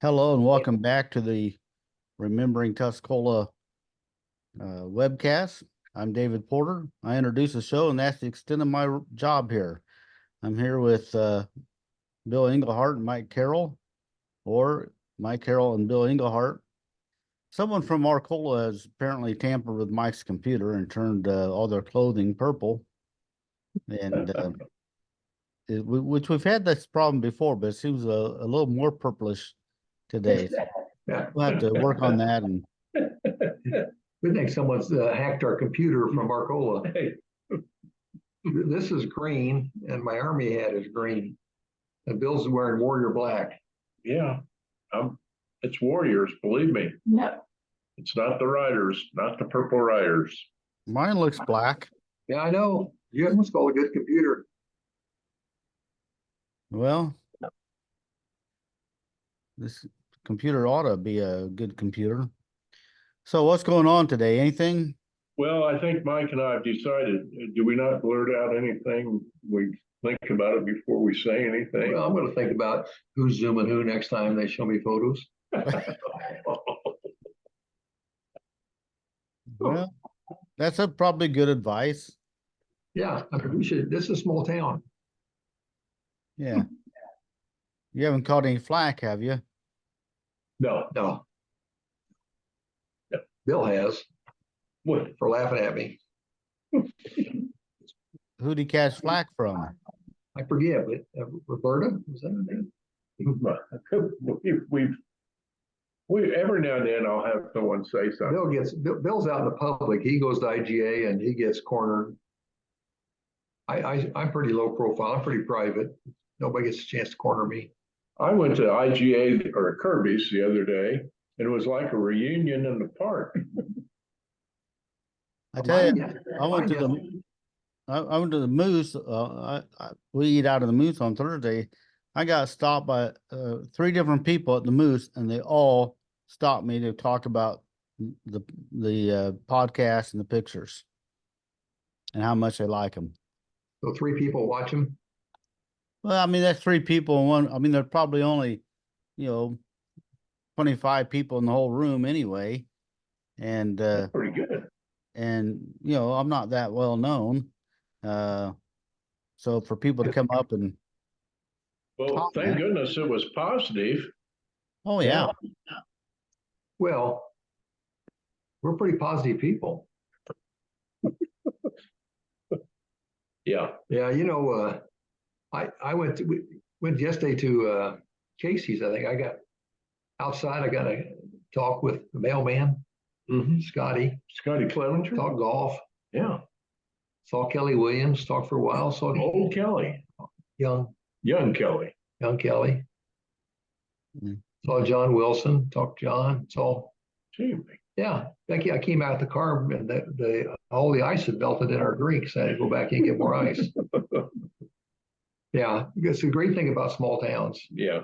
Hello and welcome back to the Remembering Tuscola webcast. I'm David Porter. I introduce the show, and that's the extent of my job here. I'm here with Bill Englehart and Mike Carroll, or Mike Carroll and Bill Englehart. Someone from Arcola has apparently tampered with Mike's computer and turned all their clothing purple, and which we've had this problem before, but it seems a little more purplish today. Yeah. We'll have to work on that. And We think someone's hacked our computer from Arcola. This is green, and my army hat is green. And Bill's wearing warrior black. Yeah, it's Warriors, believe me. Yeah. It's not the Riders, not the Purple Riders. mine looks black. Yeah, I know. You must call a good computer. Well, this computer ought to be a good computer. So what's going on today? Anything? Well, I think Mike and I have decided, do we not blurt out anything? We think about it before we say anything. Well, I'm going to think about who's zooming who next time they show me photos. Well, that's a probably good advice. Yeah, I mean, we should. This is a small town. Yeah. You haven't caught any flack, have you? No, No. Bill has what? for laughing at me. Who'd he catch flack from? I forget, but Roberta, was that her name? We every now and then I'll have someone say something. Bill's out in the public. He goes to IGA and he gets cornered. I'm pretty low profile. I'm pretty private. Nobody gets a chance to corner me. I went to IGA or Kirby's the other day, and it was like a reunion in the park. I tell you, Mine, I went to the I went to the Moose. We eat out of the Moose on Thursday. I got stopped by 3 different people at the Moose, and they all stopped me to talk about the podcast and the pictures and how much they like them. So 3 people watch him. Well, I mean, that's 3 people in one. I mean, there's probably only, 25 people in the whole room anyway. And That's pretty good. and I'm not that well known. So for people to come up and Well, thank goodness it was positive. oh yeah. Well, we're pretty positive people. Yeah. Yeah, I went yesterday to Casey's. I think I got outside. I got a talk with the mailman, Scotty. Scotty Clevenger. Talk golf. Yeah. Saw Kelly Williams. Talked for a while. Saw Old Kelly. young Kelly. Kelly. Mm. Saw John Wilson. Talked John. Saw. Gee, Yeah, Becky, I came out the car and all the ice had melted in our drinks. I had to go back and get more ice. Yeah, it's a great thing about small towns. yeah.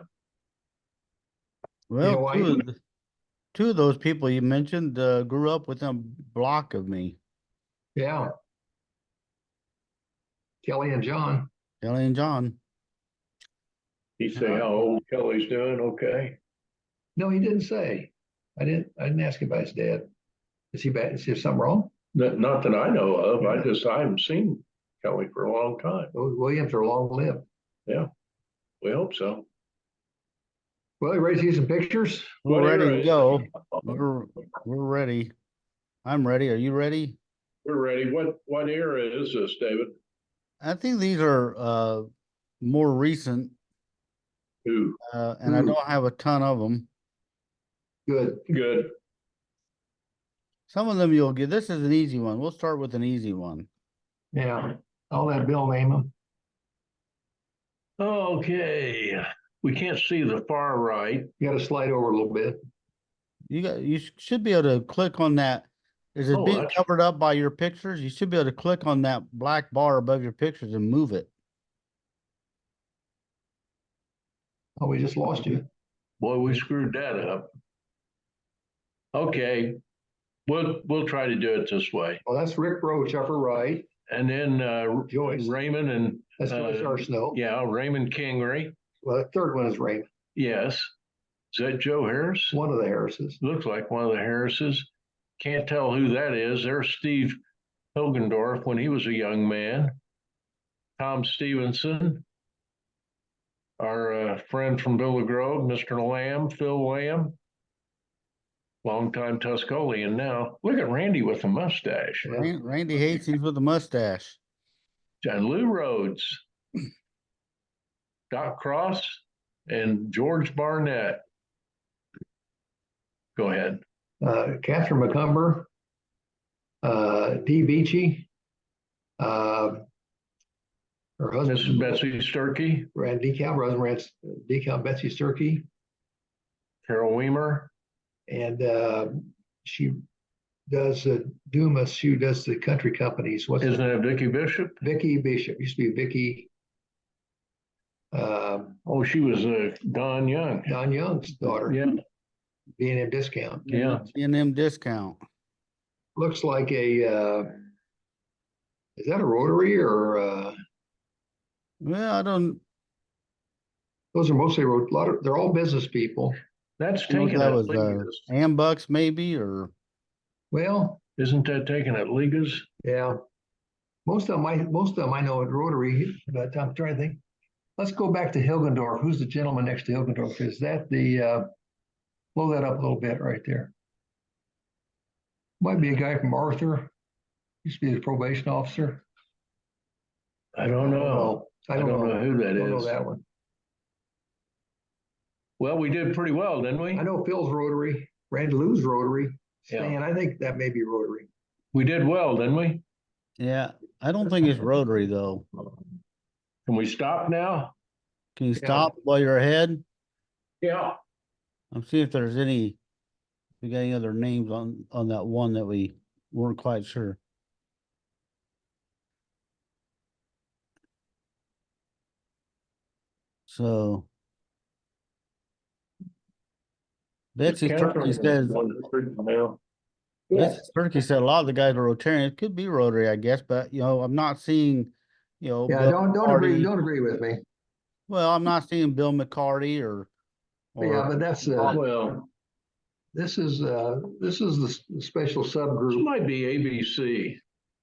Well, You know, two of those people you mentioned grew up within a block of me, Yeah. Kelly and John. Ellie and John. He say how old Kelly's doing. Okay. No, he didn't say. I didn't ask him about his dad. Is he bad? Is there something wrong? Not that I know of. I haven't seen Kelly for a long time. Those Williams are long lived. Yeah. We hope so. Well, you ready to see some pictures? We're ready to go. We're ready. I'm ready. Are you ready? We're ready. What era is this, David? I think these are more recent, Ooh, and I don't have a ton of them. Good. good. Some of them you'll get. This is an easy one. We'll start with an easy one. Yeah. I'll let Bill name them. Okay. We can't see the far right. You got to slide over a little bit. You should be able to click on that. Is it being covered up by your pictures? You should be able to click on that black bar above your pictures and move it. Oh, we just lost you. Boy, we screwed that up. Okay. We'll try to do it this way. Oh, that's Rick Roach, upper right. And then Joyce. Raymond and That's Joyce Arsenault. yeah, Raymond Kingery. Well, the third one is Raymond. Yes. Is that Joe Harris? One of the Harrises. Looks like one of the Harrises. Can't tell who that is. There's Steve Hilgendorf when he was a young man. Tom Stevenson, our friend from Villa Grove, Mr. Lamb, Phil Lamb, longtime Tuscolian now. Look at Randy with a mustache. Yeah. Randy Hastings with a mustache. And Lou Rhodes, Doc Cross, and George Barnett. Go ahead. Catherine McCumber, Dee Beachy, her husband. Mrs. Betsy Sturkey, Ran decal, her husband ran decal Betsy Sturkey, Carol Weimer. and she does Dumas. She does the country companies. What's Isn't it Vicky Bishop? Vicky Bishop? Used to be Vicky. Oh, she was Don Young. Don Young's daughter. Yeah. B&M Discount. Yeah. B&M Discount. Looks like a. Is that a Rotary or? Well, I don't Those are mostly they're all business people. That's know if taken that at was Ligas. Ambucks maybe, or Well, Isn't that taken at Ligas? yeah. Most of them I know at Rotary, but I'm trying to think. Let's go back to Hilgendorf. Who's the gentleman next to Hilgendorf? Is that the blow that up a little bit right there? Might be a guy from Arthur. Used to be the probation officer. I don't know. I don't know who that Don't know is. that one. Well, we did pretty well, didn't we? I know Phil's Rotary, Randy Lou's Rotary. Yeah. Stan, I think that may be Rotary. We did well, didn't we? yeah, I don't think it's Rotary though. Can we stop now? Can you stop while you're ahead? Yeah. I'm seeing if there's any, we got any other names on that one that we weren't quite sure. So Betsy Turkey says, Betsy Turkey said a lot of the guys are Rotarian. It could be Rotary, I guess, but I'm not seeing, Yeah, Bill McCarty. don't agree with me. Well, I'm not seeing Bill McCarty or Yeah, but that's Well, this is the special this subgroup. might be ABC.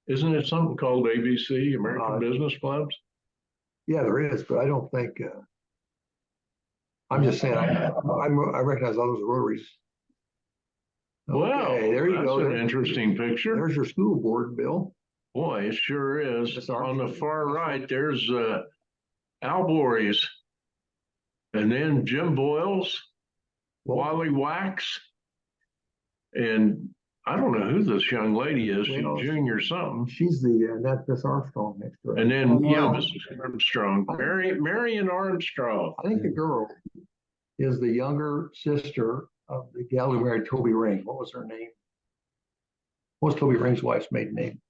Isn't it something called ABC, American Business Clubs? Yeah, there is, but I don't think. I'm just saying. I recognize all those Rotaries. Wow, Okay, there you that's go. an interesting picture. There's your school board, Bill. Boy, it sure is. That's our- On the far right, there's Al Voorhees. And then Jim Boyles, Wally Wax. And I don't know who this young lady is. She's Well, junior something. She's that's Armstrong next to her. And then, yeah, Wow. Mrs. Armstrong, Marion Armstrong. I think the girl is the younger sister of the gal who married Toby Ring. What was her name? What was Toby Ring's wife's maiden name?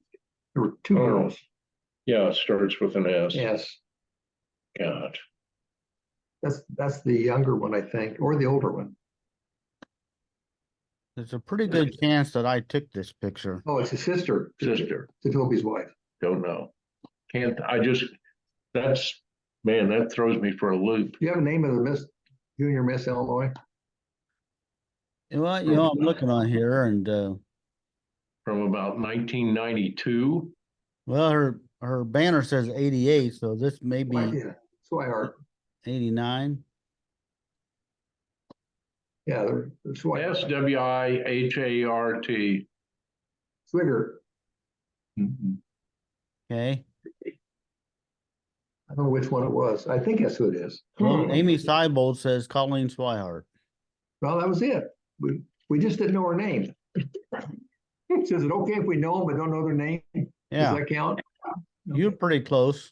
There were two girls. Yeah, it starts with an S. Yes, God. that's the younger one, I think, or the older one. there's a pretty good chance that I took this picture. Oh, it's a sister Sister, to Toby's wife. don't know. Can't, that throws me for a loop. Do you have a name of the junior Miss Illinois? Well, I'm looking on here and From about 1992. well, her banner says 88, so this may be Yeah, Swihart. 89. Yeah, they're Swihart. Swihart. Swigert. Okay. I don't know which one it was. I think that's who it is. Well, Amy Seibold says Colleen Swihart. Well, that was it. We just didn't know her name. So is it okay if we know them but don't know their name? Yeah, Does that count? you're pretty close.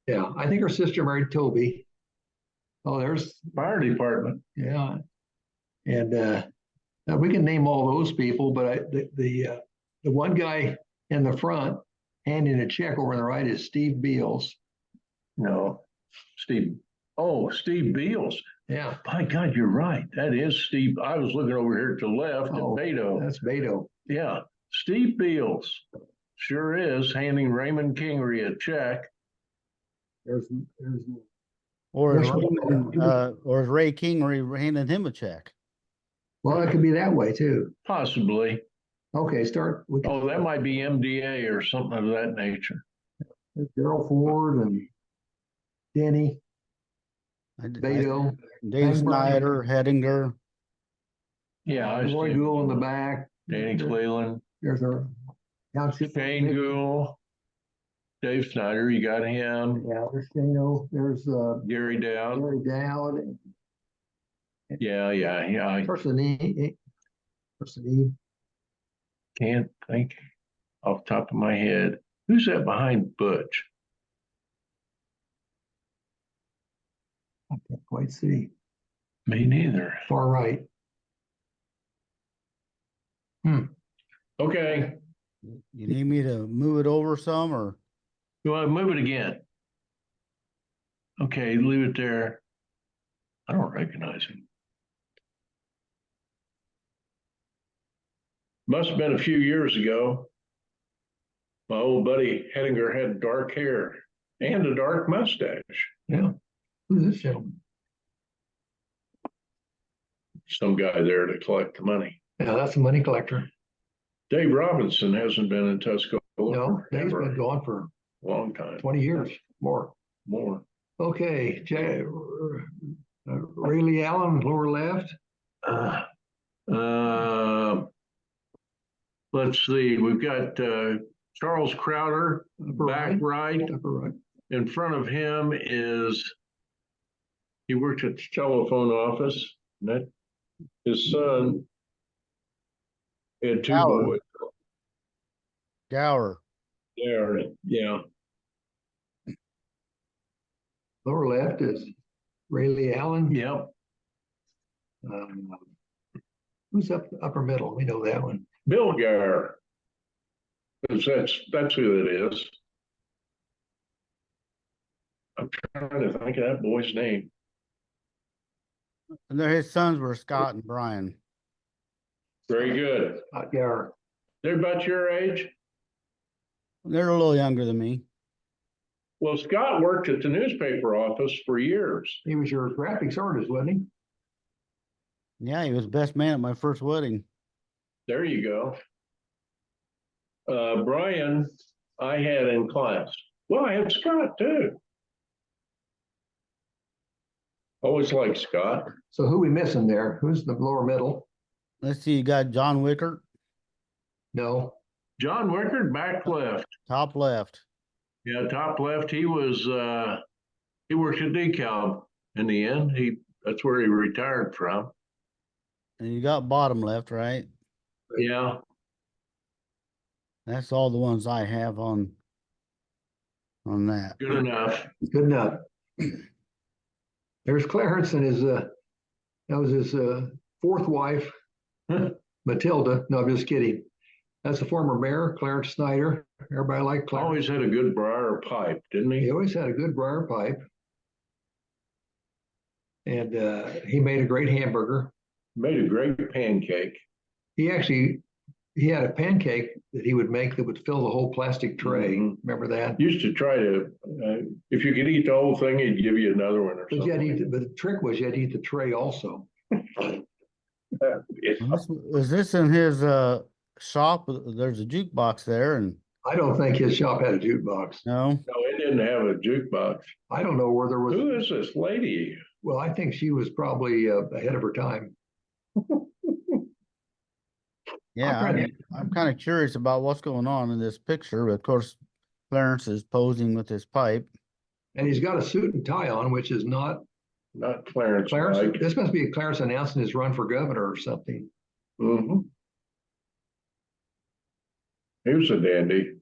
Yeah, I think her sister married Toby. Oh, there's, Fire department. yeah. And now we can name all those people, but the one guy in the front handing a check over on the right is Steve Beals. No, Steve. Oh, Steve Beals. Yeah. By God, you're right. That is Steve. I was looking over here to the left at Oh, Beto. That's Beto. Yeah, Steve Beals. Sure is handing Raymond Kingery a check. There's Or is Which one? Or is Ray King handing him a check? Well, it could be that way too. Possibly. Okay, Oh, that might be MDA or something of that nature. Gerald Ford and Denny, Beto, Dave Hank Bryant. Snyder, Hedinger. Yeah, I Roy see. Gould in the back. Danny Cleveland, There's our township. Shane Gould, Dave Snyder, you got him. Yeah, there's Shano, there's Gary Dowd. Gary Dowd. Yeah. Person E. Can't think off the top of my head. Who's that behind Butch? I can't quite see. Me neither. Far right. Okay, You need me to move it over some or? you want to move it again? Okay, leave it there. I don't recognize him. Must have been a few years ago. My old buddy Hedinger had dark hair and a dark mustache. Yeah. Who's this gentleman? Some guy there to collect the money. Yeah, that's a money collector. Dave Robinson hasn't been in Tuscola No, Dave's forever. been gone for A long time. 20 years more. More. Okay, Ray Lee Allen, lower left. Let's see, we've got Charles Crowder, Upper back right. Upper right. In front of him is, he worked at the telephone office. And that, his son had two Gower. boys. Gower. There, yeah. Lower left is Ray Lee Allen. Yep. Who's up upper middle? We know that one. Bill Garr. That's who it is. I'm trying to think of that boy's name. And his sons were Scott and Brian. Very good. Yeah. They're about your age? They're a little younger than me. Well, Scott worked at the newspaper office for years. He was your graphics artist, wasn't he? Yeah, he was best man at my first wedding. There you go. Brian, I had in class. Well, I had Scott too. Always liked Scott. So who we missing there? Who's the lower middle? Let's see, you got John Wickert, No. John Wickard, back left. top left. Yeah, top left. He was he worked at DeKalb in the end. That's where he retired from. And you got bottom left, right? Yeah. That's all the ones I have on that. Good enough. Good enough. There's Clarence and his that was his fourth wife, Matilda. No, I'm just kidding. That's the former mayor, Clarence Snyder. Everybody liked Clarence. Always had a good briar pipe, didn't He he? always had a good briar pipe. And he made a great hamburger. Made a great pancake. He had a pancake that he would make that would fill the whole plastic tray. Mhm. Remember that? Used to try to, if you could eat the whole thing, he'd give you another one or But you had to something. eat, but the trick was you had to eat the tray also. Is this in his shop? There's a jukebox there, and I don't think his shop had a jukebox. no. No, it didn't have a jukebox. I don't know where there was. Who is this lady? Well, I think she was probably ahead of her time. Yeah, I'm kind of curious about what's going on in this picture. But of course, Clarence is posing with his pipe. And he's got a suit and tie on, which is not Not Clarence. Clarence. Mike. This must be Clarence announcing his run for governor or something. Mhm. Here's a dandy.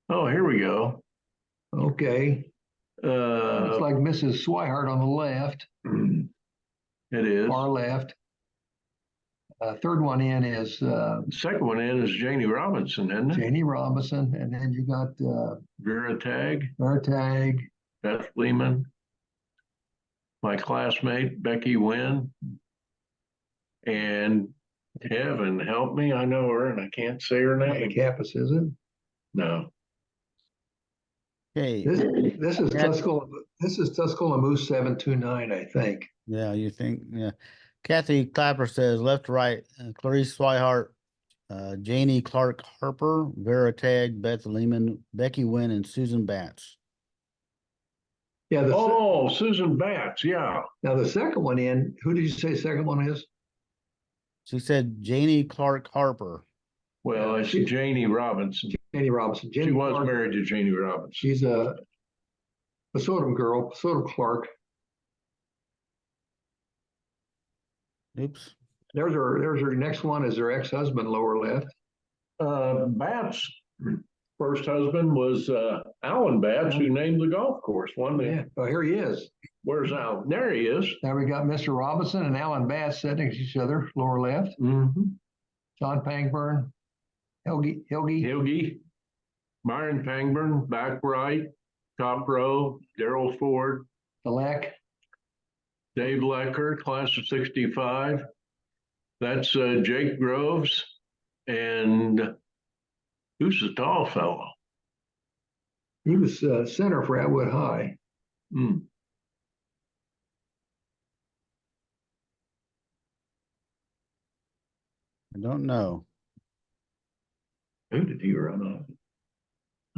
Oh, here we go. Okay. Looks like Mrs. Swihart on the left, It is. far left. Third one in is Second one in is Janie Robinson, isn't it? Janie Robinson, and then you got Vera Tag, Martag. Beth Lehman, my classmate Becky Wynn, and heaven help me, I know her and I can't say her The name. campus, is it? No. Okay, This is Yeah. Tuscola Moose 729, I think. yeah, you think, yeah. Kathy Clapper says left to right, Clarice Swihart, Janie Clark Harper, Vera Tagg, Beth Lehman, Becky Wynn, and Susan Batts. Yeah, Oh, Susan Batts, yeah. now the second one in, who did you say second one is? She said Janie Clark Harper. Well, it's Janie Robinson. Janie Robinson. She Janie was Clark, married to Janie Robinson. she's a Sodom girl, Sodom Clark. Oops. There's her next one is her ex-husband, lower left. Batts' first husband was Alan Batts, who named the golf course. Yeah, oh, here he is. Where's Alan? There he is. Now we got Mr. Robinson and Alan Bass sitting next to each other, lower left. Mm-hmm. John Pangburn, Hilge, Myron Pangburn, back right, top row, Daryl Ford, Alec, Dave Lecker, class of 65. That's Jake Groves. And who's the tall fellow? he was center for Atwood High. Hmm. I don't know. Who did he run off?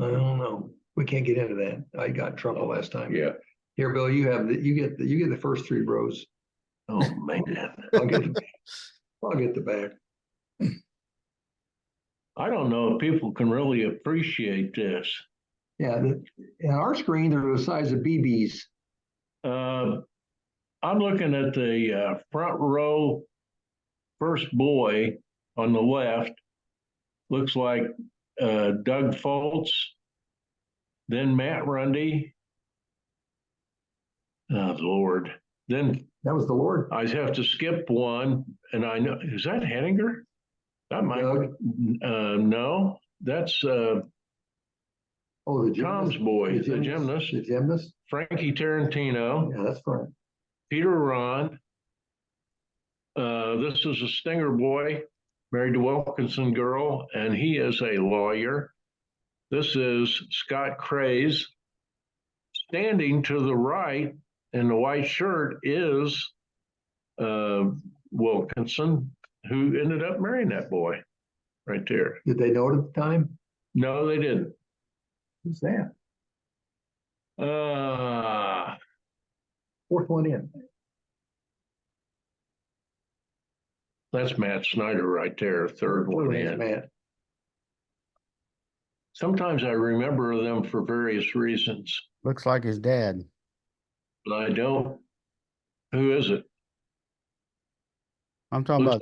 I don't know. We can't get into that. I got in trouble last time. Yeah. Here, Bill, you get the first three rows. Oh, man. I'll get the back. I don't know if people can really appreciate this. Yeah, in our screen, they're the size of BBs. I'm looking at the front row first boy on the left. Looks like Doug Foltz, then Matt Rundy. Oh, Lord. Then That was the Lord. I have to skip one, and I know, is that Henninger? That might Doug. no, that's Oh, the Tom's gymnast. boy, the gymnast. The gymnast. Frankie Tarantino, Yeah, that's right. Peter Ron. This is a Stinger boy, married to Wilkinson girl, and he is a lawyer. This is Scott Craze. Standing to the right in the white shirt is Wilkinson, who ended up marrying that boy right there. Did they know it at the time? No, they didn't. Who's that? Uh, Fourth one in. that's Matt Snyder right there, third one in. Matt. Sometimes I remember them for various reasons, Looks like his dad. but I don't. Who is it? I'm talking Looks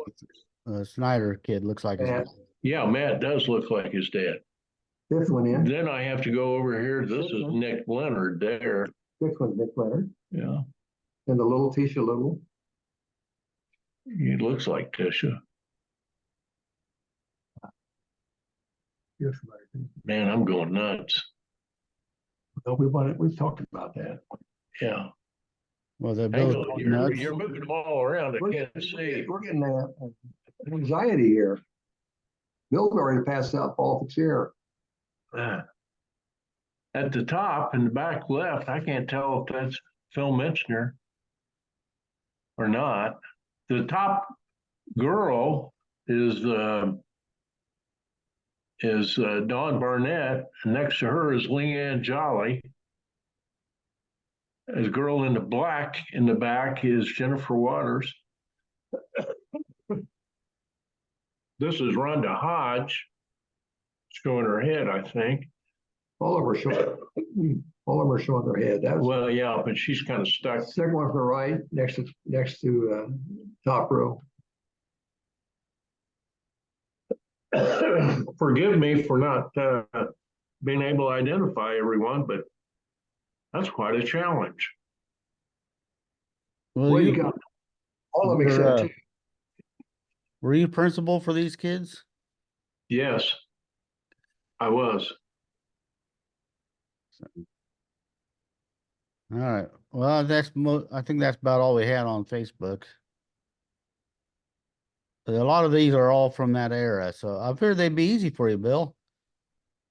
about the Snyder kid. Looks like his Matt. dad. Yeah, Matt does look like his dad. Fifth one in. Then I have to go over here. This is Nick Leonard there. Sixth one, Nick Leonard. Yeah, And the little Tisha Little. he looks like Tisha. Yes, Man, I'm going nuts. we've talked about that. Yeah. Well, they're Hang both on, nuts. you're moving them all around. I can't see. We're getting anxiety here. Bill already passed out, fall off the chair. At the top in the back left, I can't tell if that's Phil Mitchner or not. The top girl is Dawn Barnett, and next to her is Leanne Jolly. The girl in the black in the back is Jennifer Waters. This is Rhonda Hodge, showing her head, I think. All of them are showing their head. That was Well, yeah, but she's kind of stuck. second one from the right, next to top row. Forgive me for not being able to identify everyone, but that's quite a challenge. Well, Well, you got all of them except two. were you principal for these kids? Yes, I was. All right. Well, I think that's about all we had on Facebook. But a lot of these are all from that era, so I figured they'd be easy for you, Bill.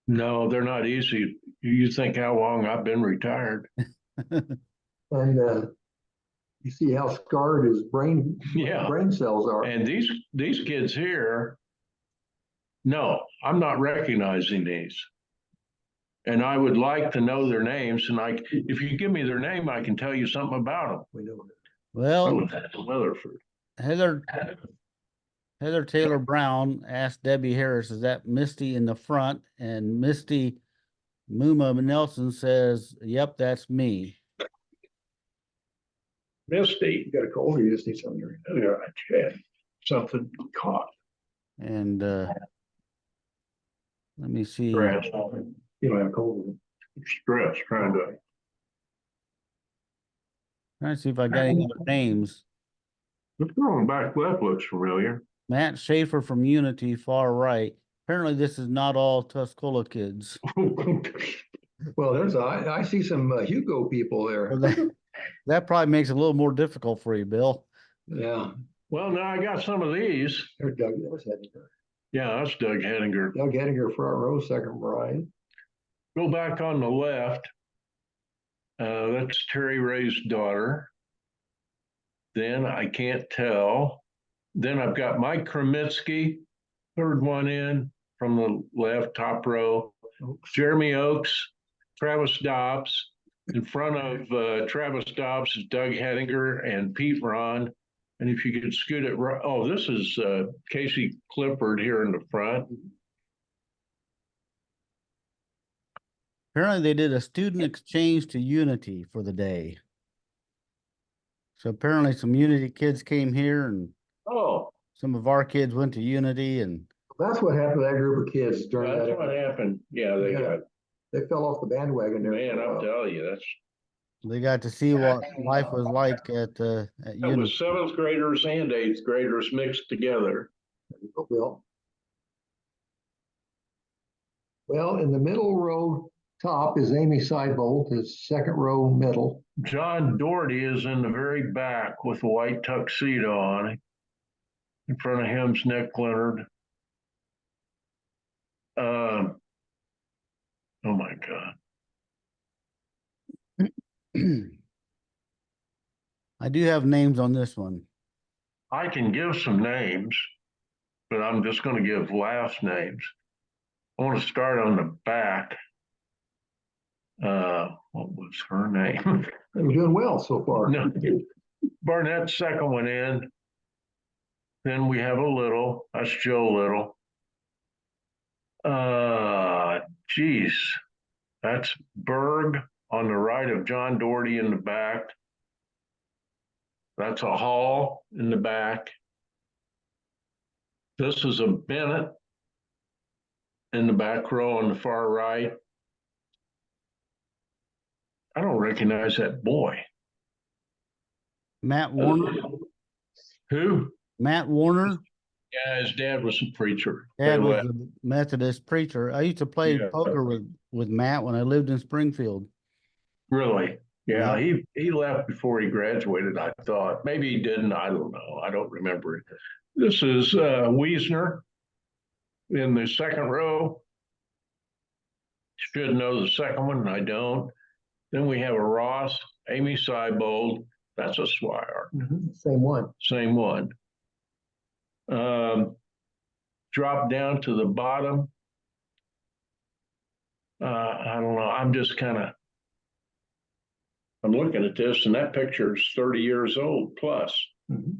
No, they're not easy. You think how long I've been retired. And you see how scarred his brain Yeah. cells are. And these kids here, no, I'm not recognizing these. And I would like to know their names. And if you give me their name, I can tell you something about them. We know that. Well, Weatherford. Heather Taylor Brown asked Debbie Harris, is that Misty in the front? And Misty Muma Nelson says, yep, that's me. Misty. You got a cold or you just need something to drink? Yeah, I had something caught. And let me see. Stress. You don't have a cold. Stress trying to. Trying to see if I got any other names. The throwing back left looks familiar. Matt Schaefer from Unity, far right. Apparently, this is not all Tuscola kids. Well, I see some Hugo people there. Well, that probably makes it a little more difficult for you, Bill. Yeah. Well, now I got some of these. There's Doug. That was Hedinger. Yeah, that's Doug Henninger. Doug Hedinger, front row, second right. Go back on the left. That's Terry Ray's daughter. Then I can't tell. Then I've got Mike Kremitsky, third one in from the left, top row. Jeremy Oakes, Travis Dobbs. In front of Travis Dobbs is Doug Hedinger and Pete Ron. And if you could scoot it right, oh, this is Casey Clifford here in the front. Apparently, they did a student exchange to Unity for the day. So apparently, some Unity kids came here, and Oh, some of our kids went to Unity, and That's what happened to that group of kids during that's that. what happened. Yeah, They fell off the bandwagon there. man, I'll tell you, they got to see what life was like at that Unity. was seventh graders and eighth graders mixed together. Bill. Well, in the middle row top is Amy Seibold, his second row middle. John Doherty is in the very back with a white tuxedo on. In front of him's Nick Leonard. Oh my God. I do have names on this one. I can give some names, but I'm just going to give last names. I want to start on the back. What was her name? They're doing well so far. No, Barnett's second one in. Then we have a Little. That's Joe Little. Geez, that's Berg on the right of John Doherty in the back. That's a Hall in the back. This is a Bennett in the back row on the far right. I don't recognize that boy. Matt Warner. Who? Matt Warner. Yeah, his dad was a preacher. Dad was a Methodist preacher. I used to play Yeah. poker with Matt when I lived in Springfield. Really? Yeah, he left before he graduated, I thought. Maybe he didn't. I don't know. I don't remember it. This is Wiesner in the second row. Should know the second one, and I don't. Then we have a Ross, Amy Seibold. That's a Swire. Same one. Same one. Drop down to the bottom. I don't know. I'm just kind of, I'm looking at this, and that picture is 30 years old plus. And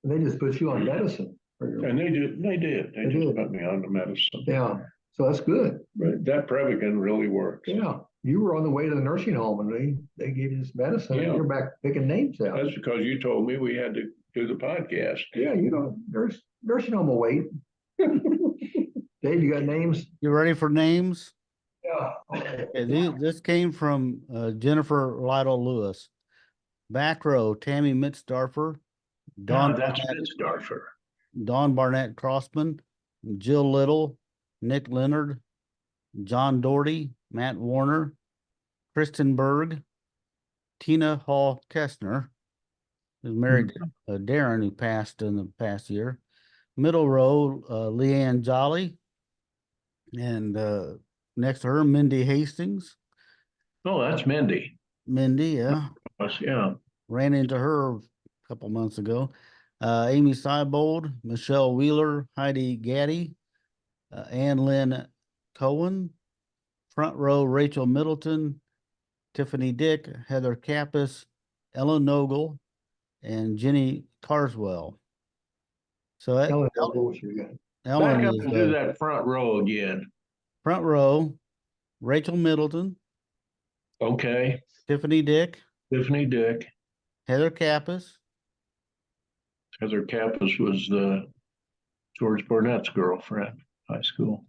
they just put you on medicine. And they did. They just put me on the medicine. Yeah. So that's good. But that Prevagen really works. Yeah. You were on the way to the nursing home and they gave you this medicine. Yeah. And you're back picking names out. That's because you told me we had to do the podcast. Yeah, nursing home will wait. Dave, you got names? You ready for names? Yeah. Okay, this came from Jennifer Lytle Lewis. Back row, Tammy Mitzdorfer, That's Mitzdorfer. Dawn Barnett Crossman, Jill Little, Nick Leonard, John Doherty, Matt Warner, Kristen Berg, Tina Hall Kestner, who's married to Darren, who passed in the past year. Middle row, Leanne Jolly, And next to her, Mindy Hastings. Oh, that's Mindy. Mindy, yeah. Yeah. Ran into her a couple months ago. Amy Seibold, Michelle Wheeler, Heidi Gaddy, Ann Lynn Cohen. Front row, Rachel Middleton, Tiffany Dick, Heather Kappas, Ellen Nogle, and Jenny Carswell. So Ellen Noble, you got. Ellen Back up is and do that front row again. front row, Rachel Middleton, Okay. Tiffany Dick, Tiffany Dick. Heather Kappas, Heather Kappas was George Burnett's girlfriend, high school.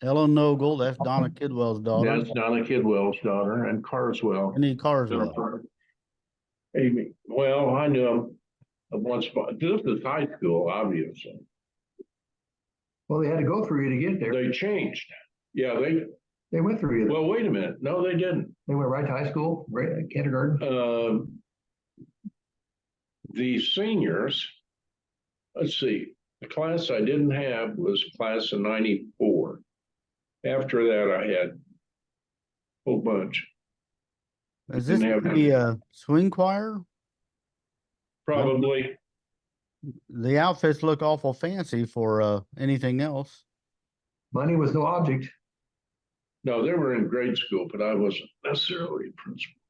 Ellen Nogle, that's Donna Kidwell's daughter. That's Donna Kidwell's daughter, and Carswell. Jenny Carswell. Amy. Well, I knew him at one spot. This is high school, obviously. Well, they had to go through you to get there. They changed. Yeah, They went through you. well, wait a minute. No, they didn't. They went right to high school, right kindergarten. The seniors, let's see, the class I didn't have was class of 94. After that, I had a whole bunch. Is this the swing choir? Probably. The outfits look awful fancy for anything else. Money was no object. No, they were in grade school, but I wasn't necessarily principal.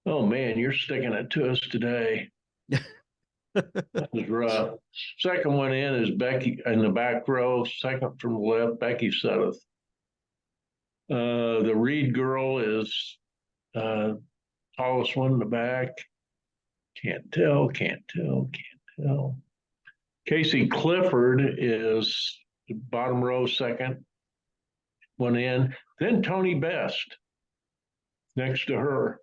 Oh man, you're sticking it to us today. That was rough. Second one in is Becky in the back row. Second from the left, Becky Sudduth. The Reed girl is tallest one in the back. Can't tell. Casey Clifford is the bottom row, second one in. Then Tony Best next to her.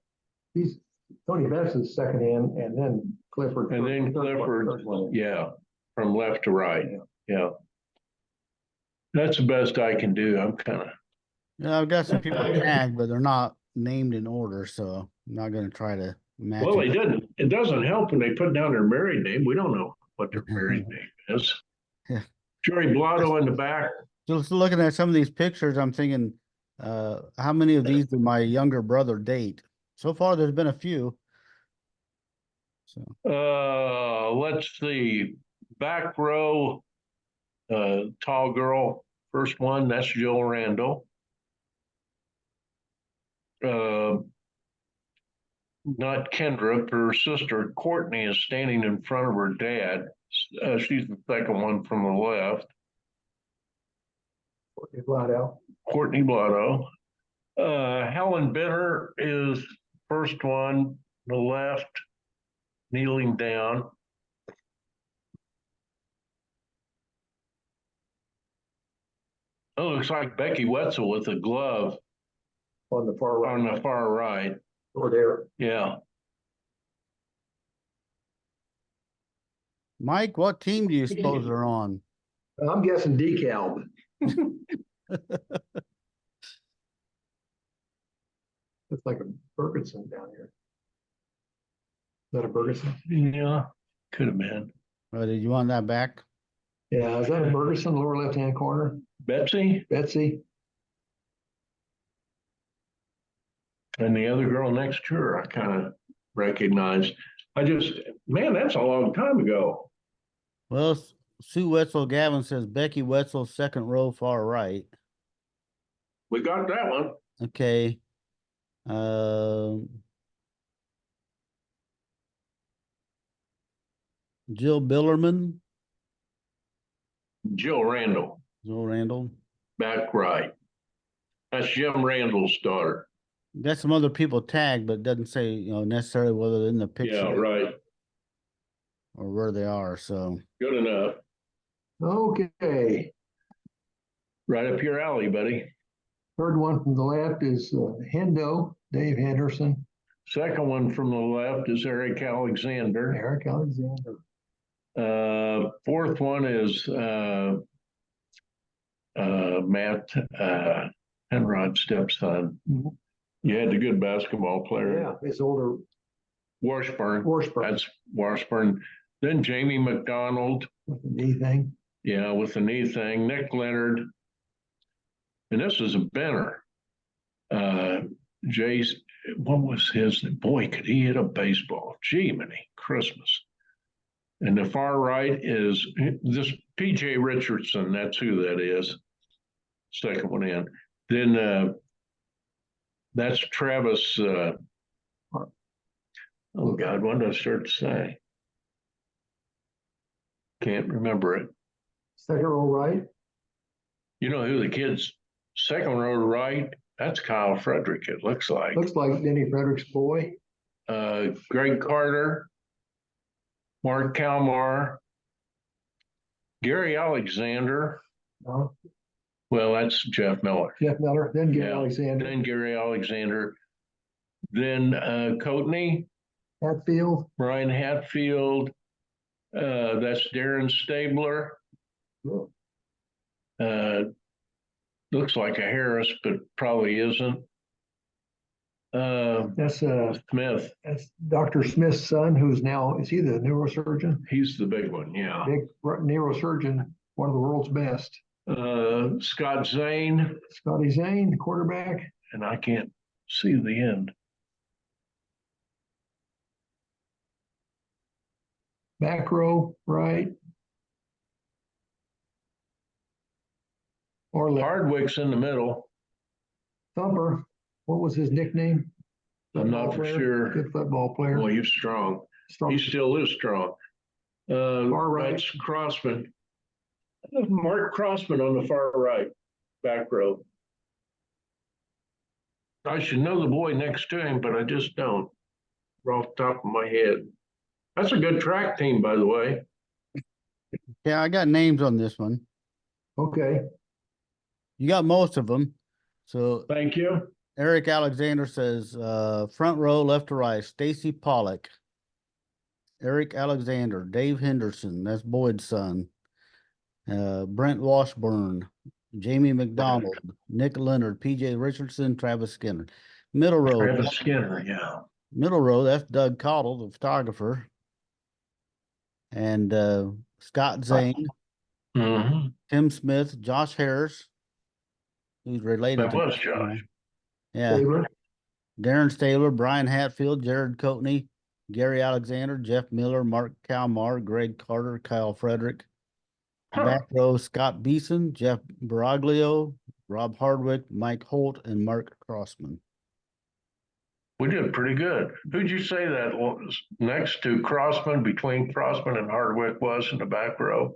Tony Best is second in, and then Clifford. And then Clifford, yeah, from left to right. Yeah. That's the best I can do. I'm kind of. Yeah, I've got some people tagged, but they're not named in order, so I'm not going to try to match. Well, they didn't. It doesn't help when they put down their married name. We don't know what their married name is. Yeah. Jerry Blotto in the back. Just looking at some of these pictures, I'm thinking, how many of these did my younger brother date? So far, there's been a few. So Let's see. Back row, tall girl, first one, that's Jill Randall. Not Kendra, but her sister Courtney is standing in front of her dad. She's the second one from the left. Courtney Blotto. Helen Bitter is first one, the left, kneeling down. Oh, looks like Becky Wetzel with a glove on the far right. On the far right. Or there. Yeah. Mike, what team do you suppose they're on? I'm guessing DeKalb. Looks like a Ferguson down here. Is that a Ferguson? Yeah, could have been. Oh, did you want that back? Yeah, is that a Ferguson, lower left-hand corner? Betsy? Betsy. And the other girl next to her, I kind of recognized. Man, that's a long time ago. Well, Sue Wetzel Gavin says Becky Wetzel, second row, far right. We got that one. Okay. Jill Billerman. Jill Randall. Jill Randall. Back right. That's Jim Randall's daughter. Got some other people tagged, but it doesn't say, necessarily whether they're in the picture. Yeah, right. Or where they are, so. Good enough. Okay. Right up your alley, buddy. Third one from the left is Hendo, Dave Henderson. Second one from the left is Eric Alexander. Eric Alexander. Fourth one is Matt Penrod's stepson. Mm-hmm. You had the good basketball player. Yeah, his older. Washburn. Washburn. That's Washburn. Then Jamie McDonald. With the knee thing. Yeah, with the knee thing. Nick Leonard, and this is a Benner. Jay's, what was his? Boy, could he hit a baseball? Gee, many Christmas. And the far right is this PJ Richardson. That's who that is. Second one in. Then that's Travis. Oh God, what did I start to say? Can't remember it. Second row right. You know who the kid's second row right? That's Kyle Frederick, it looks like. Looks like Denny Frederick's boy. Greg Carter, Mark Kalmar, Gary Alexander. No, Well, that's Jeff Miller. Jeff Miller, then Gary Yeah. Alexander, Then Gary Alexander. Then Coatney, Hatfield. Brian Hatfield. That's Darren Stabler. Looks like a Harris, but probably isn't. That's Smith. that's Dr. Smith's son, who's now, is he the neurosurgeon? He's the big one, yeah. Big neurosurgeon, one of the world's best. Scott Zane, Scotty Zane, quarterback. and I can't see the end. Back row, right. Or left. Hardwick's in the middle. Thumper, what was his nickname? I'm not for sure. Good football player. Well, he's strong. Strong. He still is strong. Far right. That's Crossman. Mark Crossman on the far right, back row. I should know the boy next to him, but I just don't. Off the top of my head. That's a good track team, by the way. Yeah, I got names on this one. Okay. You got most of them. So Thank you. Eric Alexander says, front row, left to right, Stacy Pollock, Eric Alexander, Dave Henderson, that's Boyd's son, Brent Washburn, Jamie McDonald, Nick Leonard, PJ Richardson, Travis Skinner. Middle row, Travis Skinner, yeah. middle row, that's Doug Cottle, the photographer, and Scott Zane, Mm-hmm. Tim Smith, Josh Harris, who's related That to was Josh. Yeah. Taylor. Darren Stabler, Brian Hatfield, Jared Coatney, Gary Alexander, Jeff Miller, Mark Kalmar, Greg Carter, Kyle Frederick. Back row, Scott Beeson, Jeff Baraglio, Rob Hardwick, Mike Holt, and Mark Crossman. We did pretty good. Who'd you say that was next to Crossman, between Crossman and Hardwick was in the back row?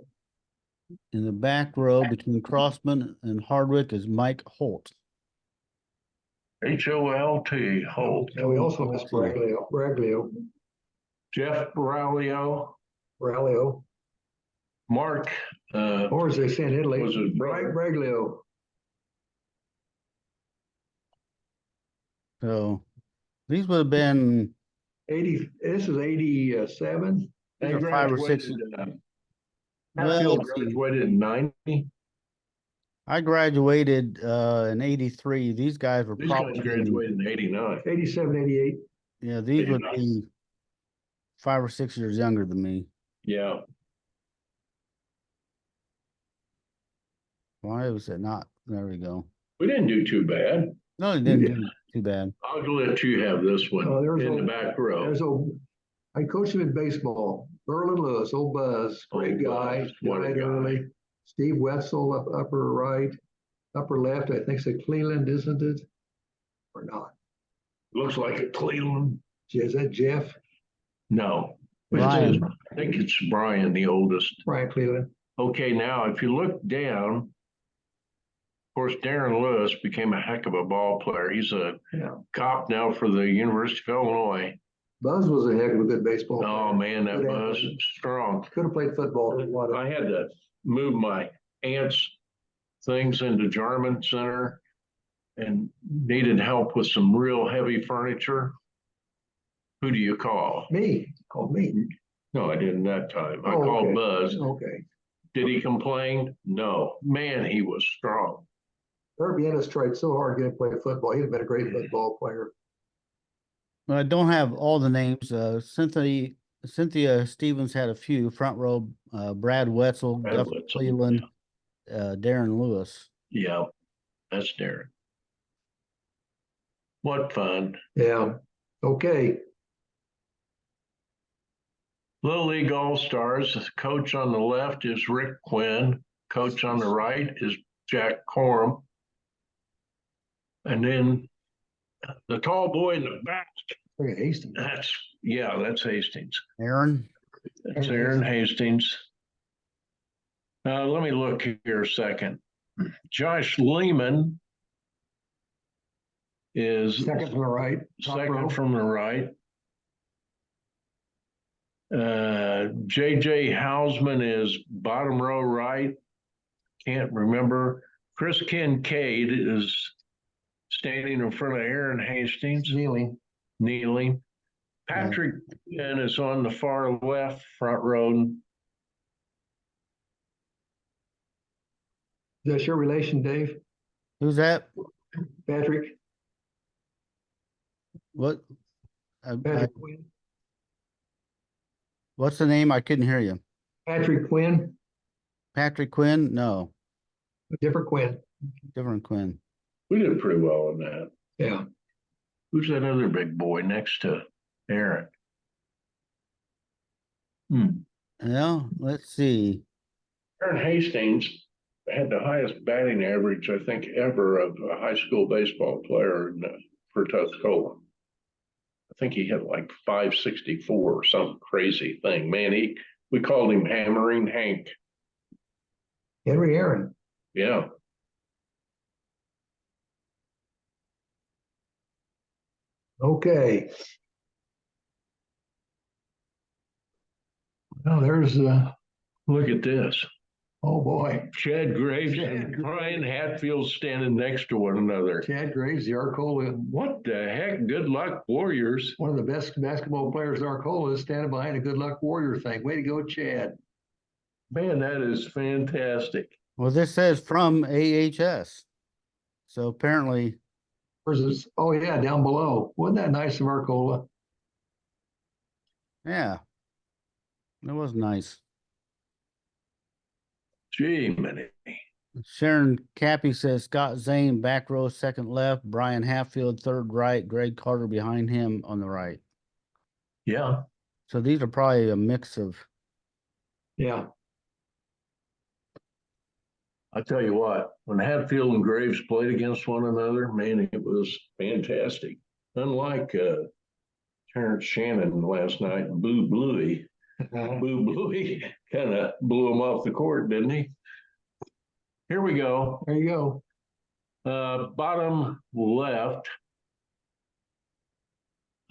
In the back row between Crossman and Hardwick is Mike Holt. H-O-L-T, Holt. And we also missed Braglio. Jeff Braulio, Braglio. Mark, Or as they say in Italy, was his brother. Braglio. So these would have been 80, this is 87. these are 5 or 6. Well, Hatfield let's see. graduated in 90. I graduated in 83. These guys were These guys probably graduated in 89. 87, 88. yeah, these would 89. be 5 or 6 years younger than me. Yeah. Why was it not? There we go. We didn't do too bad. No, it didn't do too bad. I'll let you have this one Oh, there's in the old- back row. There's old, I coached him in baseball. Berlin Lewis, old Buzz, great Old guy. Buzz, what a Died guy. early. Steve Wetzel up upper right, upper left. I think it's Cleveland, isn't it? Or not? Looks like a Cleveland. Is that Jeff? No. Brian. I think it's Brian, the oldest. Brian Cleveland. Okay, now if you look down, of course, Darren Lewis became a heck of a ball player. He's a Yeah. cop now for the University of Illinois. Buzz was a heck of a good baseball player. Oh man, that Good was athlete. strong. Could have played football. Didn't want to. I had to move my aunt's things into Jarman Center and needed help with some real heavy furniture. Who do you call? Me, called me. No, I didn't that time. I Oh, called okay. Buzz. Okay. Did he complain? No. Man, he was strong. Herb Yennis tried so hard to get him to play football. He'd have been a great football player. But I don't have all the names. Cynthia Cynthia Stevens had a few. Front row, Brad Wetzel, Brad Duff Wetzel, Cleveland, Darren Lewis. Yeah, that's Darren. What fun. Yeah. Okay. Little League All-Stars, the coach on the left is Rick Quinn. Coach on the right is Jack Corum. And then the tall boy in the back, Look at Hastings. that's Hastings. Aaron. That's Aaron Hastings. Let me look here a second. Josh Lehman is Second from the right. Top second row. from the right. JJ Hausman is bottom row right. Can't remember. Chris Kincaid is standing in front of Aaron Hastings, kneeling. Patrick Quinn is on the far left front row. Is that your relation, Dave? Who's that? Patrick? What? Patrick Quinn? What's the name? I couldn't hear you. Patrick Quinn? Patrick Quinn? No, A different Quinn. different Quinn. We did pretty well on that. Yeah. Who's that other big boy next to Aaron? Yeah, let's see. Aaron Hastings had the highest batting average, I think, ever of a high school baseball player for Tuscola. I think he had like 564 or some crazy thing. Man, we called him Hammering Hank. Henry Aaron. Yeah. Okay. Well, there's Look at this. oh boy. Chad Graves and Chad Brian Hatfield standing next to one another. Chad Graves, the Arcola. What the heck? Good luck, Warriors. One of the best basketball players in Arcola is standing behind a good luck Warrior thing. Way to go, Chad. Man, that is fantastic. Well, this says from AHS. So apparently, Versus, oh yeah, down below. Wasn't that nice of Arcola? yeah, that was nice. Gee, many. Sharon Cappy says Scott Zane, back row, second left. Brian Hatfield, third right. Greg Carter behind him on the right. Yeah. So these are probably a mix of. Yeah. I tell you what, when Hatfield and Graves played against one another, man, it was fantastic. Unlike Terrence Shannon last night, Boo Bluey. Boo Bluey kind of blew him off the court, didn't he? Here we go. There you go. Bottom left.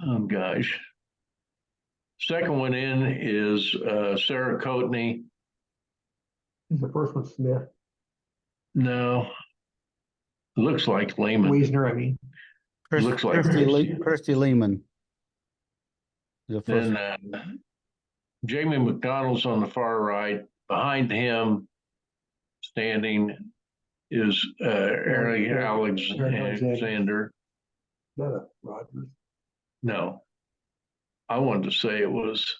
Oh, gosh. Second one in is Sarah Coatney. The first one, Smith. No. Looks like Lehman. Wiesner, I mean. Looks like Christy Lehman. The first. Then Jamie McDonald's on the far right. Behind him, standing, is Eric Alexander. Rogers. No. I wanted to say it was.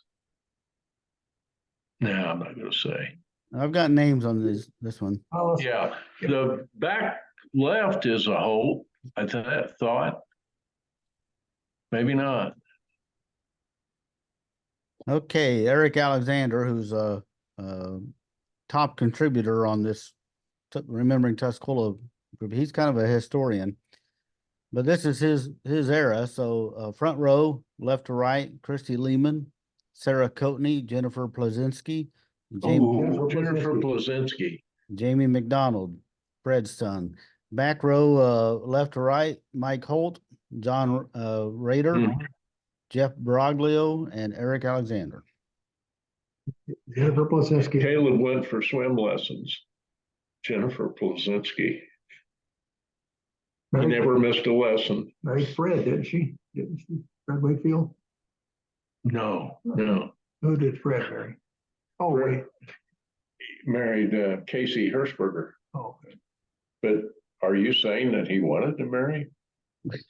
No, I'm not going to say. I've got names on this one. Yeah, the back left is a Holt. I thought. Maybe not. Okay, Eric Alexander, who's a top contributor on this Remembering Tuscola group. He's kind of a historian, but this is his era. So front row, left to right, Christy Lehman, Sarah Coatney, Jennifer Plazinski, Jennifer Plazinski. Jamie McDonald, Fred's son. Back row, left to right, Mike Holt, John Rader, Jeff Broglio, and Eric Alexander. Jennifer Plazinski. Caleb went for swim lessons. Jennifer Plazinski. He never missed a lesson. Married Fred, didn't she? Fred Wakefield? No. Who did Fred marry? Oh, wait. Married Casey Hirschberger. Oh, okay. But are you saying that he wanted to marry?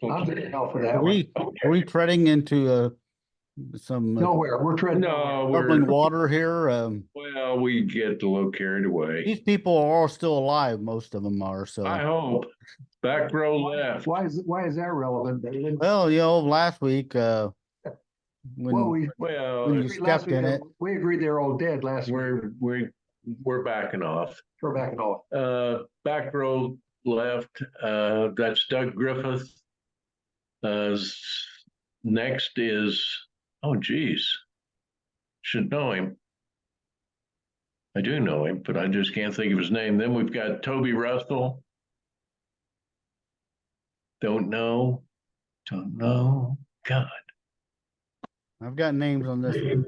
I'm getting out for that Are we treading into some Nowhere. We're treading. No, bubbling we're, water here. well, we get a little carried away. These people are all still alive. Most of them are. So, I hope. Back row left. Why is that relevant, David? well, last week, Well, when Well, you agreed last stepped in week, it, we agreed they're all dead last week. we're backing off. We're backing off. Back row left, that's Doug Griffith. Next is, oh geez, should know him. I do know him, but I just can't think of his name. Then we've got Toby Russell. Don't know. God. I've got names on this one.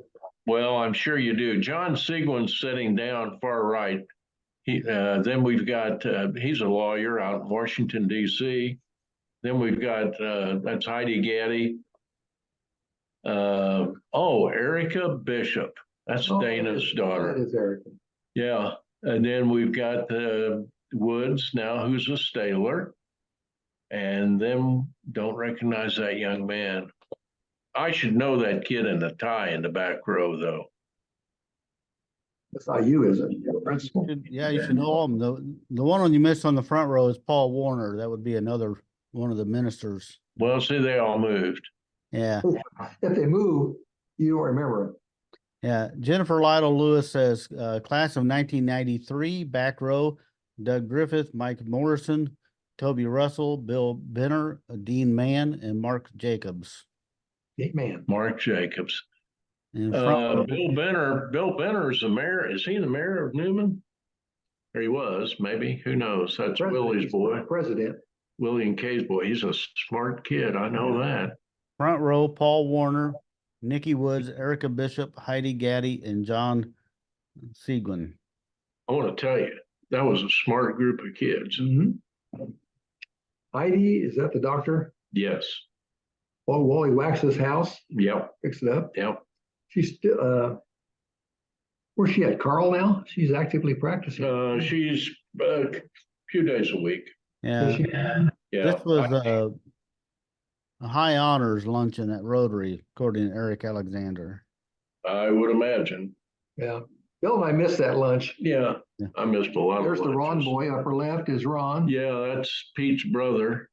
Well, I'm sure you do. John Seguin's sitting down far right. Then we've got, he's a lawyer out in Washington, D.C. Then we've got, that's Heidi Gaddy. Erica Bishop. That's Dana's daughter. That is Erica. Yeah. And then we've got Woods now, who's a Staler. And then don't recognize that young man. I should know that kid in the tie in the back row, though. That's not you, is it? You're the principal. Yeah, you should know them. The one you missed on the front row is Paul Warner. That would be another one of the ministers. Well, see, they all moved. Yeah. If they move, you don't remember it. Yeah. Jennifer Lytle Lewis says, class of 1993, back row, Doug Griffith, Mike Morrison, Toby Russell, Bill Benner, Dean Mann, and Mark Jacobs. Man. Mark Jacobs. And front Bill Benner is the mayor. Is he the mayor of Newman? Or he was, maybe. Who knows? That's Willie's boy. President. Willie and Kay's boy. He's a smart kid. I know that. front row, Paul Warner, Nikki Woods, Erica Bishop, Heidi Gaddy, and John Seguin. I want to tell you, that was a smart group of kids. Mm-hmm. Heidi, is that the doctor? Yes. Oh, Wally Wax's house. Yep. Fix it up. Yep. She's still, where's she at? Carl now? She's actively practicing. She's a few days a week. Yeah. Yeah. This was a high honors luncheon at Rotary, according to Eric Alexander. I would imagine. Yeah. Bill and I missed that lunch. Yeah. I missed a lot There's of the Ron lunches. boy. Upper left is Ron. Yeah, that's Pete's brother.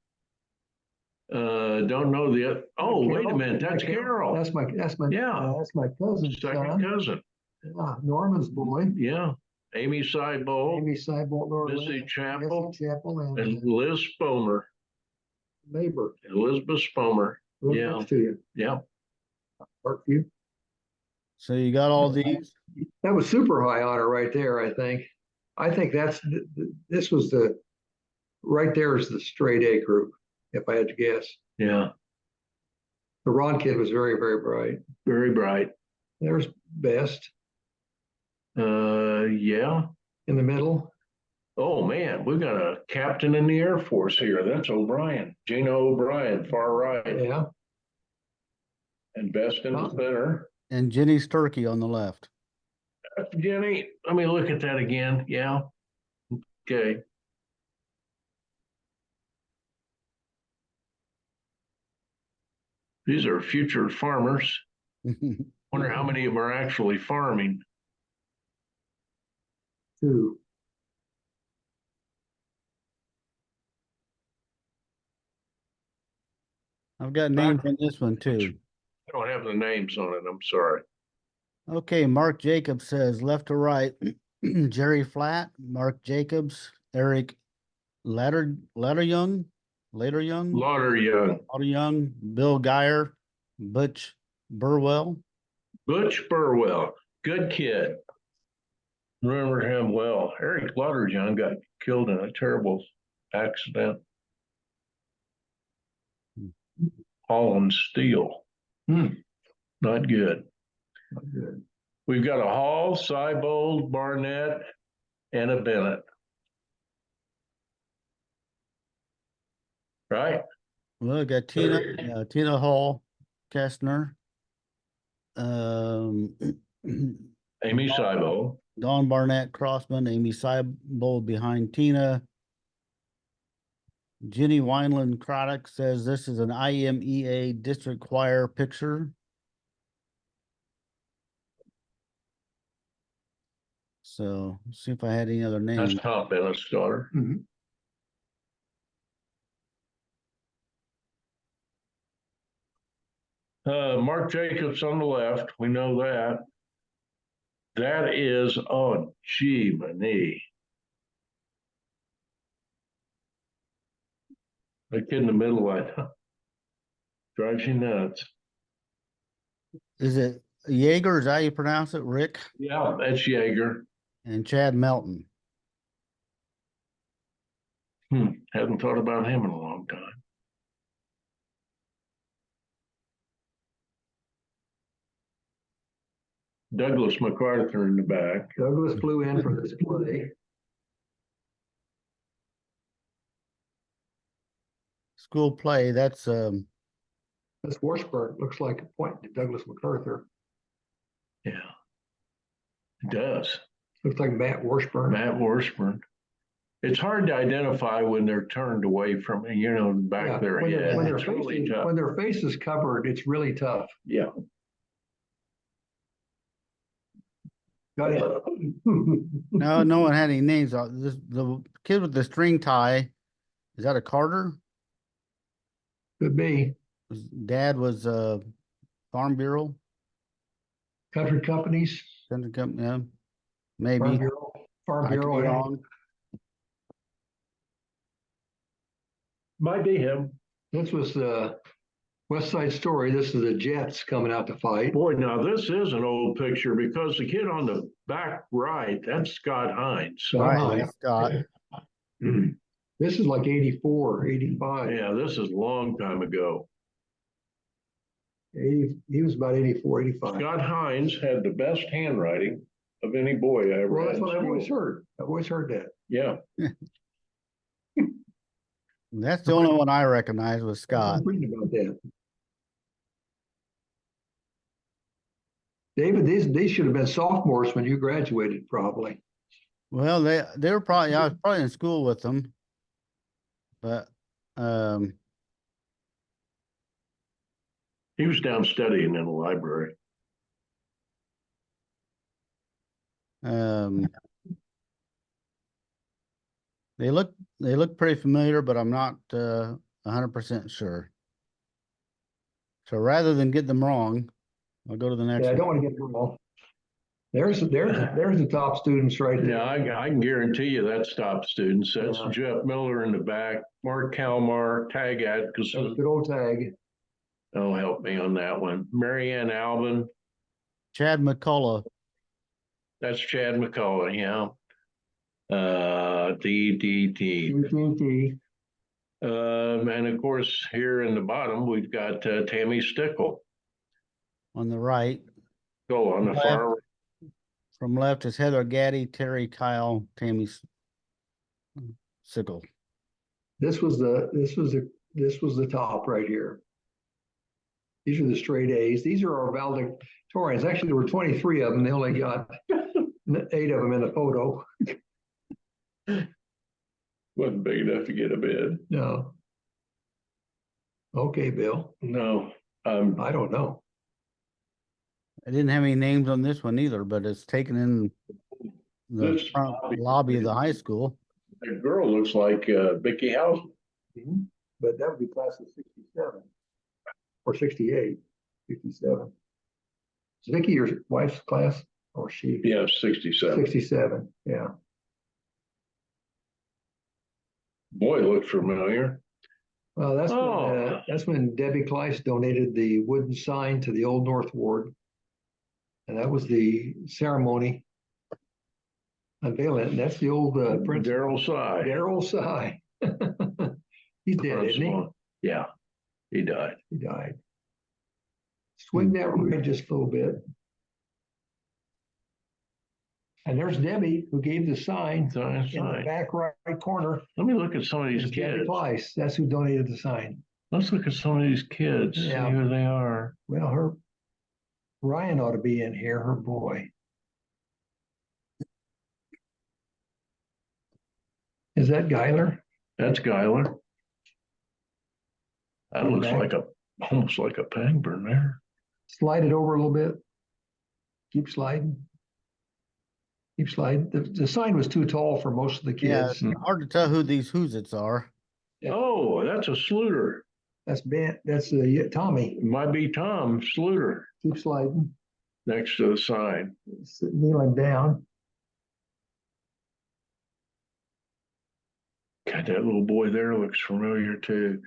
Don't know the. Oh, wait a minute. That's Carol. That's my Yeah. that's my cousin's Second son. cousin. Yeah, Norman's boy. Yeah. Amy Seibold, Amy Seibold, Norman. Missy Chapel, Missy Chapel and and Liz Spomer. neighbor. Elizabeth Spomer. Right Yeah. next to you. Yeah. Parkview. So you got all these? That was super high honor right there, I think. I think this was right there is the straight A group, if I had to guess. Yeah. The Ron kid was very, very bright. Very bright. There's Best Yeah. in the middle. Oh man, we've got a captain in the Air Force here. That's O'Brien, Gino O'Brien, far right, Yeah. and Best in the center. And Jenny's turkey on the left. Jenny, let me look at that again. Yeah. Okay. These are future farmers. Wonder how many of them are actually farming. 2. I've got names on this one too. I don't have the names on it. I'm sorry. Okay, Mark Jacobs says left to right, Jerry Flatt, Mark Jacobs, Eric Latteryoung, Lauder Young, Bill Geyer, Butch Burwell. Butch Burwell, good kid. Remember him well. Eric Lauder Young got killed in a terrible accident. Holland Steel. Not good. Not good. We've got a Hall, Seibold, Barnett, and a Bennett. Right? Well, I got Tina Hall, Kestner, Amy Seibold. Dawn Barnett, Crossman, Amy Seibold behind Tina. Jenny Wineland Craddock says this is an IMEA district choir picture. So see if I had any other That's names. Tom Bennett's daughter. Mhm. Mark Jacobs on the left, we know that. That is, oh, gee, many. The kid in the middle, drives you nuts. Is it Jaeger? Is that how you pronounce it? Rick Yeah, that's Jaeger. and Chad Melton. Hadn't thought about him in a long time. Douglas MacArthur in the back. Douglas flew in for this play. School play. That's That's Washburn. Looks like a point to Douglas MacArthur. Yeah, it does. Looks like Matt Washburn. Matt Washburn. It's hard to identify when they're turned away from, the back Yeah, of their when head. their It's really face is, tough. when their face is covered, it's really tough. Yeah. Got it. no one had any names. The kid with the string tie. Is that a Carter? Could be. His dad was Farm Bureau. Country companies, Country company, yeah. Farm Maybe. Bureau, Farm I could be Bureau. wrong. Might be him. This was the West Side Story. This is the Jets coming out to fight. Boy, now this is an old picture because the kid on the back right, that's Scott Hines. Scott Right, Hines. Scott. This is like 84, 85. Yeah, this is a long time ago. 80, he was about 84, 85. Scott Hines had the best handwriting of any boy I ever Well, had. that's in what I've always school. heard. I've always heard that. Yeah. That's the only one I recognize was Scott. I'm reading about that. David, these should have been sophomores when you graduated, probably. Well, they were probably I was probably in school with them, but He was down studying in the library. they look pretty familiar, but I'm not 100% sure. So rather than get them wrong, I'll go to the next Yeah, I one. don't want to get it wrong. There's the top students right there. Yeah, I can guarantee you that's top students. That's Yeah. Jeff Miller in the back, Mark Kalmar, Tag Atkinson. That was good old tag. Oh, help me on that one. Marianne Alvin. Chad McCullough. That's Chad McCullough, yeah. DDT. UTT. And of course, here in the bottom, we've got Tammy Stickle. On the right. Go on the Left. far. From left is Heather Gaddy, Terry Kyle, Tammy Sickle. This was the top right here. These are the straight A's. These are our valedictorians. Actually, there were 23 of them. They only got 8 of them in the photo. Wasn't big enough to get a bid. No. Okay, Bill. No. I don't know. I didn't have any names on this one either, but it's taken in the This front lobby of the high school. That girl looks like Vicky Housen. But that would be class of 67 or 68, 67. Is Vicky your wife's class or she? Yeah, 67. 67, yeah. Boy, looked familiar. Well, that's when Debbie Kleiss donated the wooden sign to the Old North Ward. And that was the ceremony unveiling it. And that's the old Prince Daryl Sy. Daryl Sy. He's dead, isn't he? Yeah, he died. He died. Swing that right just a little bit. And there's Debbie, who gave the sign in the back right corner. Let me look at some of these It's Debbie kids. Kleiss. That's who donated the sign. Let's look at some of these kids, Yeah. see who they are. Well, Ryan ought to be in here, her boy. Is that Geiler? That's Geiler. That looks Okay. like almost like a Pangburn there. Slide it over a little bit. Keep sliding. Keep sliding. The sign was too tall for most of the Yeah, kids. it's hard to tell who these who's-its are. Yeah. Oh, that's a Sluter. That's Ben. That's Tommy. It might be Tom Sluter Keep sliding. next to the sign. Kneeling down. God, that little boy there looks familiar too.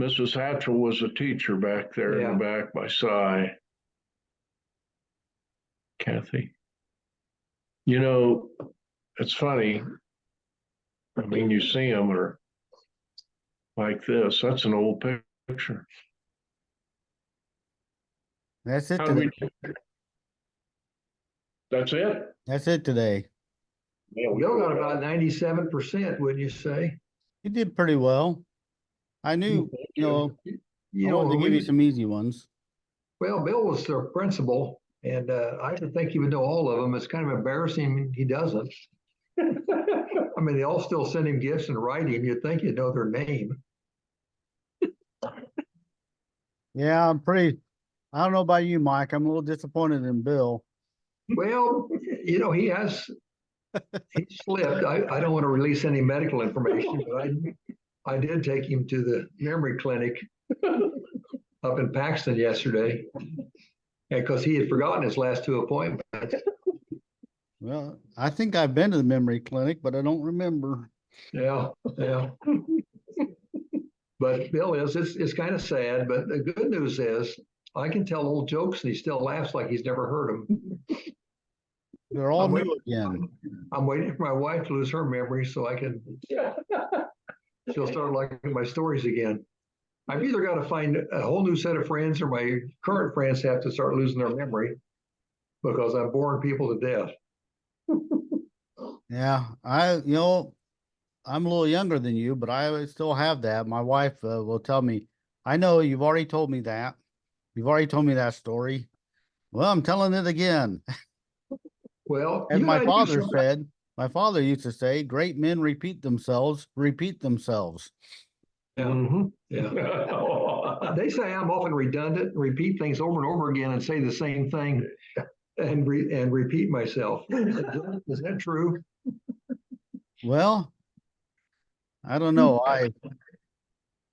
Mrs. Hatchell was a teacher back there in the back by Cy. Kathy. You know, it's funny. I mean, you see them or like this. That's an old picture. That's it How do today. That's it? That's it today. Yeah, Bill got about 97%, wouldn't you say? You did pretty well. I knew, I wanted to give you some easy ones. Well, Bill was their principal, and I would think he would know all of them. It's kind of embarrassing he doesn't. I mean, they all still send him gifts in writing. You'd think you'd know their name. Yeah, I don't know about you, Mike. I'm a little disappointed in Bill. Well, he slipped. I don't want to release any medical information, but I did take him to the memory clinic up in Paxton yesterday because he had forgotten his last two appointments. Well, I think I've been to the memory clinic, but I don't remember. Yeah. But Bill it's kind of sad, but the good news is I can tell old jokes and he still laughs like he's never heard them. They're all new again. I'm waiting for my wife to lose her memory so she'll start liking my stories again. I've either got to find a whole new set of friends or my current friends have to start losing their memory because I'm boring people to death. Yeah, I'm a little younger than you, but I still have that. My wife will tell me, I know you've already told me that. You've already told me that story. Well, I'm telling it again. Well, As my father used to say, great men repeat themselves. Yeah. Mhm. Yeah. They say I'm often redundant, repeat things over and over again and say the same thing and repeat myself. Is that true? Well, I don't know.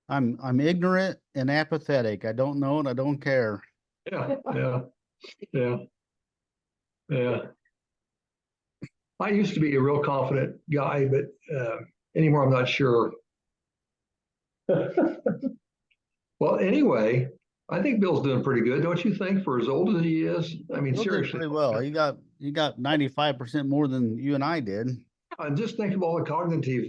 I'm ignorant and apathetic. I don't know and I don't care. Yeah. I used to be a real confident guy, but anymore, I'm not sure. Well, anyway, I think Bill's doing pretty good, don't you think, for as old as he is? I mean, Bill did seriously. pretty well. You got 95% more than you and I did. And just think of all the cognitive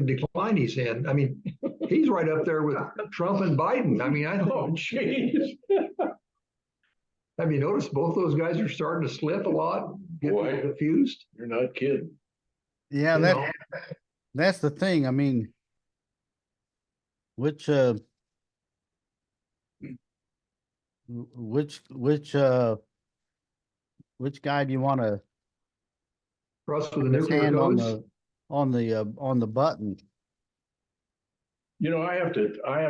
decline he's in. I mean, he's right up there with Trump and Biden. I mean, Jeez. Have you noticed both those guys are starting to slip a lot, get confused? You're not kidding. Yeah, that's the thing. I mean, which guy do you want to Trust with the nuclear hand codes? on the button? I have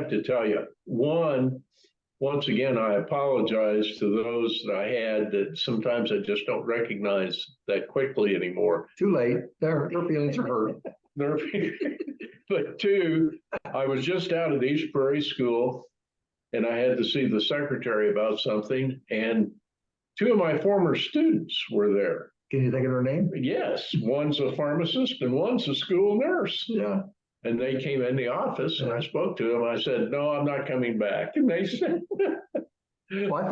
to tell you, once again, I apologize to those that I had that sometimes I just don't recognize that quickly anymore. Too late. Their feelings are hurt. But two, I was just out at East Prairie School and I had to see the secretary about something, and two of my former students were there. Can you think of their name? Yes, one's a pharmacist and one's a school nurse. Yeah. And they came in the office and I spoke to them. I said, "No, I'm not coming back." And they said, Well, I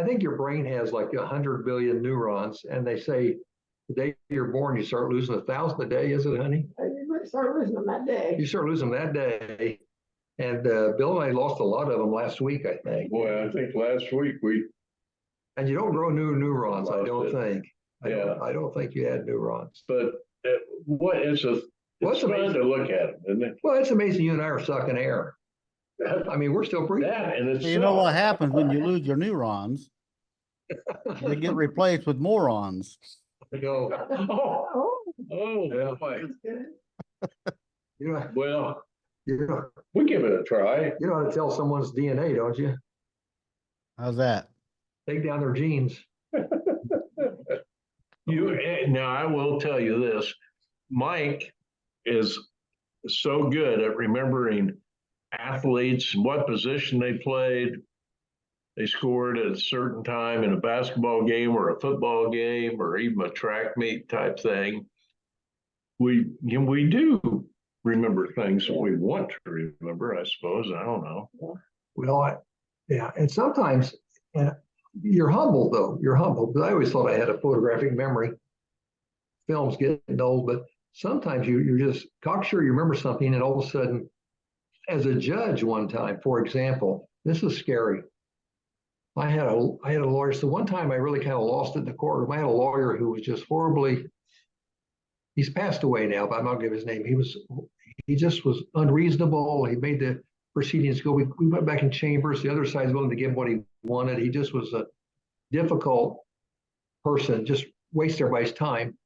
think your brain has like 100 billion neurons, and they say the day you're born, you start losing 1,000 a day. Is it, honey? You start losing them that day. You start losing that day. And Bill and I lost a lot of them last week, I think. boy, I think last week And you don't grow new neurons, I don't think. Yeah. I don't think you had neurons. but it's fun to look at them, isn't it? Well, it's amazing you and I are sucking air. I mean, we're still breathing. That and it's You know what happens when you lose your neurons? They get replaced with morons. Go. Oh, boy. You know, Well, you we give it a try. know how to tell someone's DNA, don't you? How's that? Take down their genes. Now I will tell you this, Mike is so good at remembering athletes, what position they played. They scored at a certain time in a basketball game or a football game or even a track meet type thing. We do remember things that we want to remember, I suppose. I don't know. Well, yeah, and sometimes you're humble though. You're humble, but I always thought I had a photographic memory. Film's getting old, but sometimes you're just cocksure. You remember something, and all of a sudden, as a judge, one time, for example, this is scary. I had a lawyer. So one time, I really kind of lost it in the courtroom. I had a lawyer who was just horribly. He's passed away now, but I'm not gonna give his name. He just was unreasonable. He made the proceedings go. We went back in chambers. The other side's willing to give him what he wanted. He just was a difficult person, just waste everybody's time.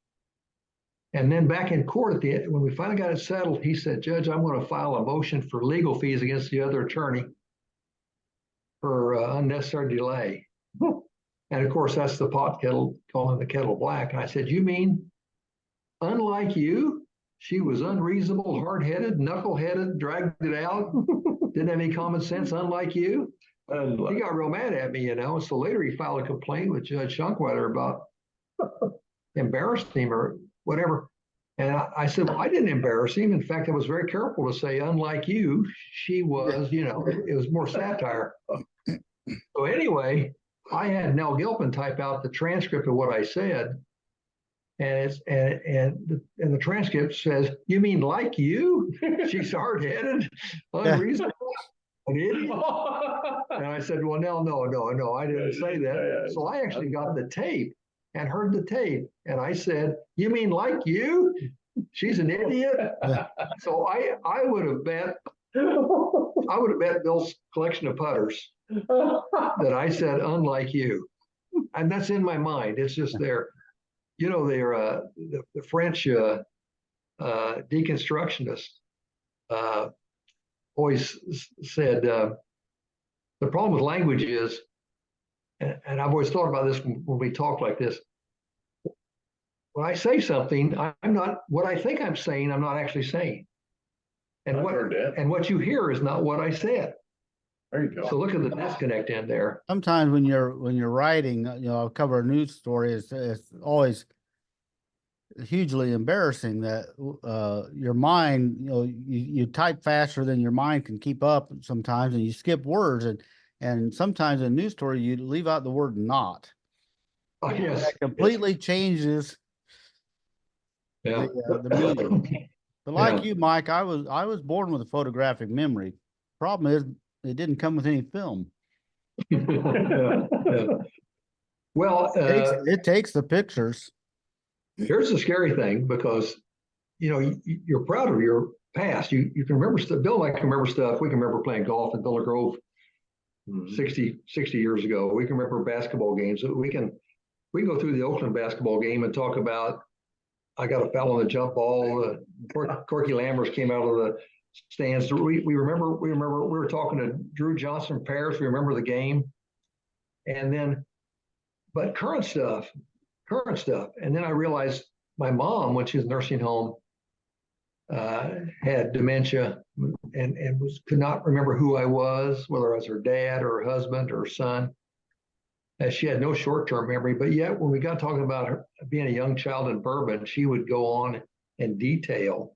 And then back in court when we finally got it settled, he said, "Judge, I'm going to file a motion for legal fees against the other attorney for unnecessary delay." And of course, that's the pot kettle calling the kettle black. And I said, "You mean, unlike you, she was unreasonable, hard-headed, knuckle-headed, dragged it out, didn't have any common sense, unlike you?" He got real mad at me, So later he filed a complaint with Judge Shunkweather about embarrassing him or whatever. And I said, well, I didn't embarrass him. In fact, I was very careful to say, unlike you, she was, it was more satire. So anyway, I had Nell Gilpin type out the transcript of what I said. And the transcript says, "You mean like you? She's hard-headed, unreasonable, an idiot." And I said, "Well, no, I didn't say that." So I actually got the tape and heard the tape, and I said, "You mean like you? She's an idiot." So I would have bet Bill's collection of putters that I said, "Unlike you," and that's in my mind. It's just there. They're the French deconstructionists always said the problem with language is, and I've always thought about this when we talk like this. When I say something, I'm not what I think I'm saying. I'm not actually saying, and what you hear is not what I said. There you go. So look at the disconnect in there. Sometimes when you're writing, I'll cover a news story. It's always hugely embarrassing that your mind, you type faster than your mind can keep up sometimes, and you skip words, and sometimes in a news story you leave out the word "not." Oh, yes, that completely changes the meaning. But like you, Mike, I was born with a photographic memory. Problem is, it didn't come with any film. Well, it takes the pictures. Here's the scary thing, because you're proud of your past. You can remember stuff. Bill and I can remember stuff. We can remember playing golf in Villa Grove 60 years ago. We can remember basketball games. We can go through the Oakland basketball game and talk about, I got a foul on the jump ball. Corky Lammers came out of the stands. We remember we were talking to Drew Johnson Paris. We remember the game. And then, but current stuff. And then I realized my mom, when she was nursing home, had dementia and could not remember who I was, whether I was her dad or her husband or her son. She had no short-term memory, but yet when we got talking about her being a young child in Bourbon, she would go on in detail.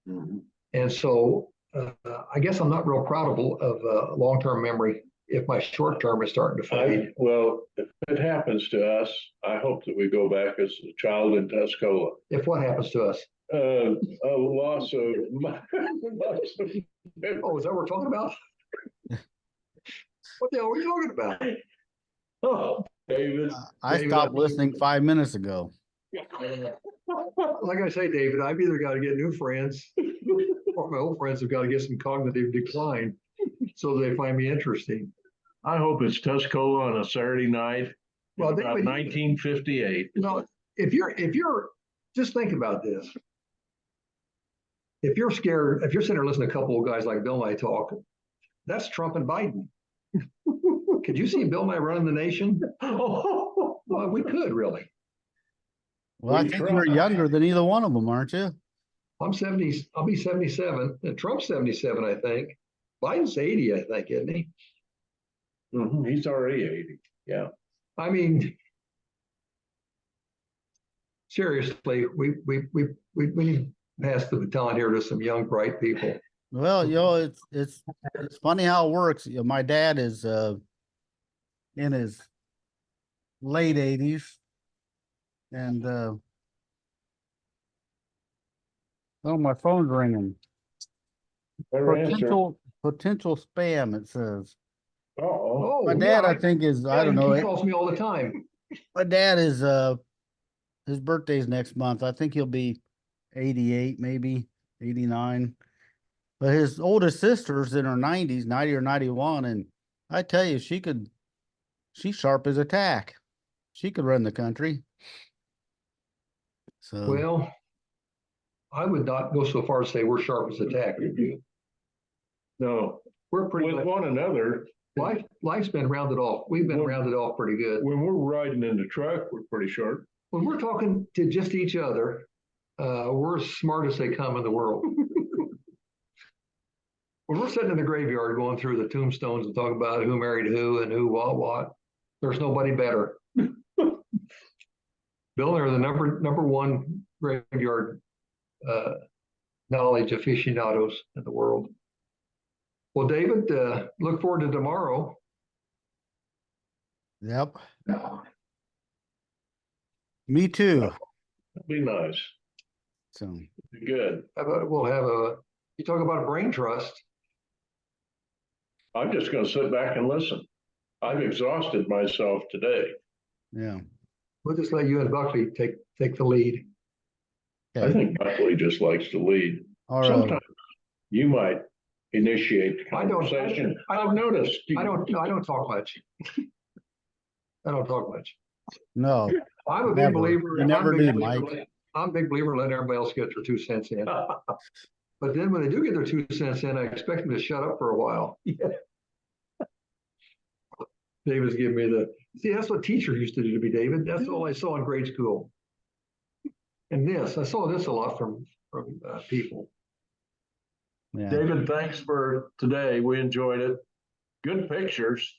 Mm-hmm. And so I guess I'm not real proud of long-term memory if my short-term is starting to fade. Well, if it happens to us, I hope that we go back as a child in Tuscola. If what happens to us? A loss of. Oh, is that what we're talking about? What the hell are we talking about? Oh, David. I stopped listening 5 minutes ago. Like I say, David, I've either got to get new friends or my old friends have got to get some cognitive decline so they find me interesting. I hope it's Tuscola on a Saturday night. Well, about 1958. Well, if you're just think about this. If you're scared, if you're sitting there listening to a couple of guys like Bill and I talk, that's Trump and Biden. Could you see Bill and I running the nation? Well, we could really. Well, I We think you're try. younger than either one of them, aren't you? I'm 70, I'll be 77, and Trump's 77, I think. Biden's 80, I think, isn't he? He's already 80. Yeah. I mean, seriously, we need to pass the baton here to some young, bright people. Well, it's funny how it works. My dad is in his late 80s, and oh, my phone's ringing. Better answer. Potential spam, it says. Uh-oh. My dad, I think, is, I don't know. He calls me all the time. My dad is his birthday's next month. I think he'll be 88, maybe 89. But his oldest sister's in her 90s, 90 or 91, and I tell you, she's sharp as a tack. She could run the country. So Well, I would not go so far as say we're sharp as a tack. Would you? No, We're pretty with one another, life's been rounded off. We've been rounded off pretty good. when we're riding in the truck, we're pretty sharp. When we're talking to just each other, we're as smart as they come in the world. When we're sitting in the graveyard going through the tombstones and talking about who married who and who what, there's nobody better. Bill and I are the number one graveyard knowledge aficionados in the world. Well, David, look forward to tomorrow. yep. Me too. That'd be nice. So Be good. We'll have you talk about a brain trust. I'm just going to sit back and listen. I've exhausted myself today. yeah. We'll just let you and Buckley take the lead. Okay. I think Buckley just likes to lead. Our, Sometimes you might initiate the I don't- conversation. I don't- I've noticed. I don't talk much. I don't talk much. no, I'm a big Never. believer. You never I'm a big do, believer- Mike. I'm a big believer in letting everybody else get their 2 cents in. But then when they do get their 2 cents in, I expect them to shut up for a while. David's giving me see, that's what teachers used to do to me, David. That's all I saw in grade school. And I saw this a lot from people. yeah. David, thanks for today. We enjoyed it. Good pictures.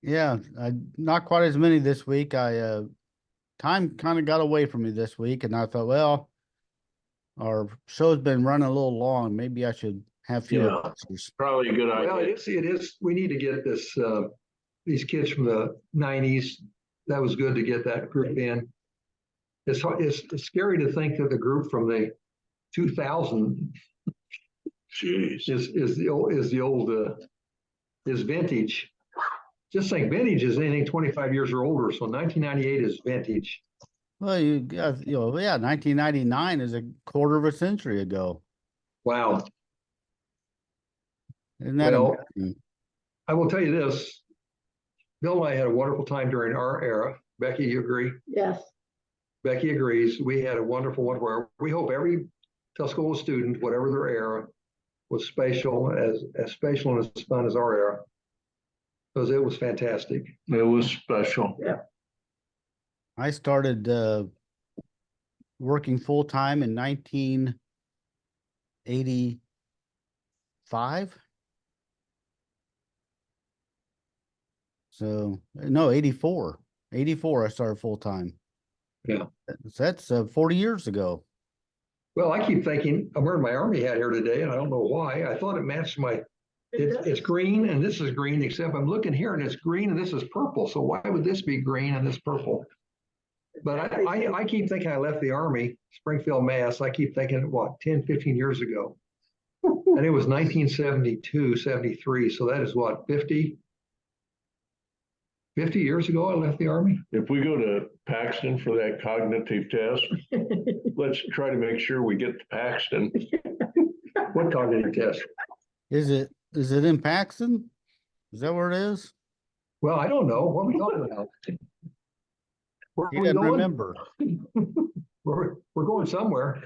Yeah, not quite as many this week. Time kind of got away from me this week, and I thought, well, our show's been running a little long. Maybe I should have fewer Yeah. pictures. Probably a good Well, idea. it is. We need to get these kids from the 90s. That was good to get that group in. It's scary to think that the group from the 2000 Jeez. is vintage. Just think vintage is anything 25 years or older. So 1998 is vintage. Well, you got, yeah, 1999 is a quarter of a century ago. Wow. Isn't that Well, amazing? I will tell you this. Bill and I had a wonderful time during our era. Becky, you agree? Yes. Becky agrees. We had a wonderful, wonderful era. We hope every Tuscola student, whatever their era, was special, as special and as fun as our era. Because it was fantastic. It was special. I started working full time in 1985. So no, 84. 84 I started full time. Yeah. That's 40 years ago. Well, I keep thinking, I'm wearing my Army hat here today, and I don't know why. I thought it matched my, it's green and this is green, except I'm looking here and it's green and this is purple. So why would this be green and this purple? But I keep thinking I left the Army, Springfield, Mass. I keep thinking, what, 10, 15 years ago. And it was 1972, 73. So that is what, 50 years ago I left the Army? If we go to Paxton for that cognitive test, let's try to make sure we get to Paxton. What cognitive test? Is it in Paxton? Is that where it is? Well, I don't know. What are we talking about? Where You are we didn't going? remember. We're going somewhere.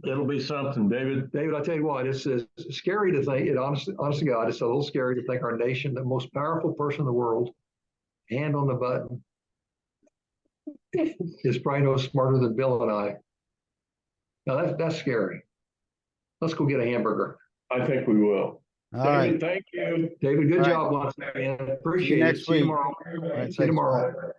It'll be something, David. David, I'll tell you what, it's scary to think, honest to God, it's a little scary to think our nation, the most powerful person in the world, hand on the button, is probably no smarter than Bill and I. Now that's scary. Let's go get a hamburger. I think we will. All right. David, thank you. David, good All right. job once again. Appreciate it. next See you week. tomorrow. All right, See you thanks, tomorrow.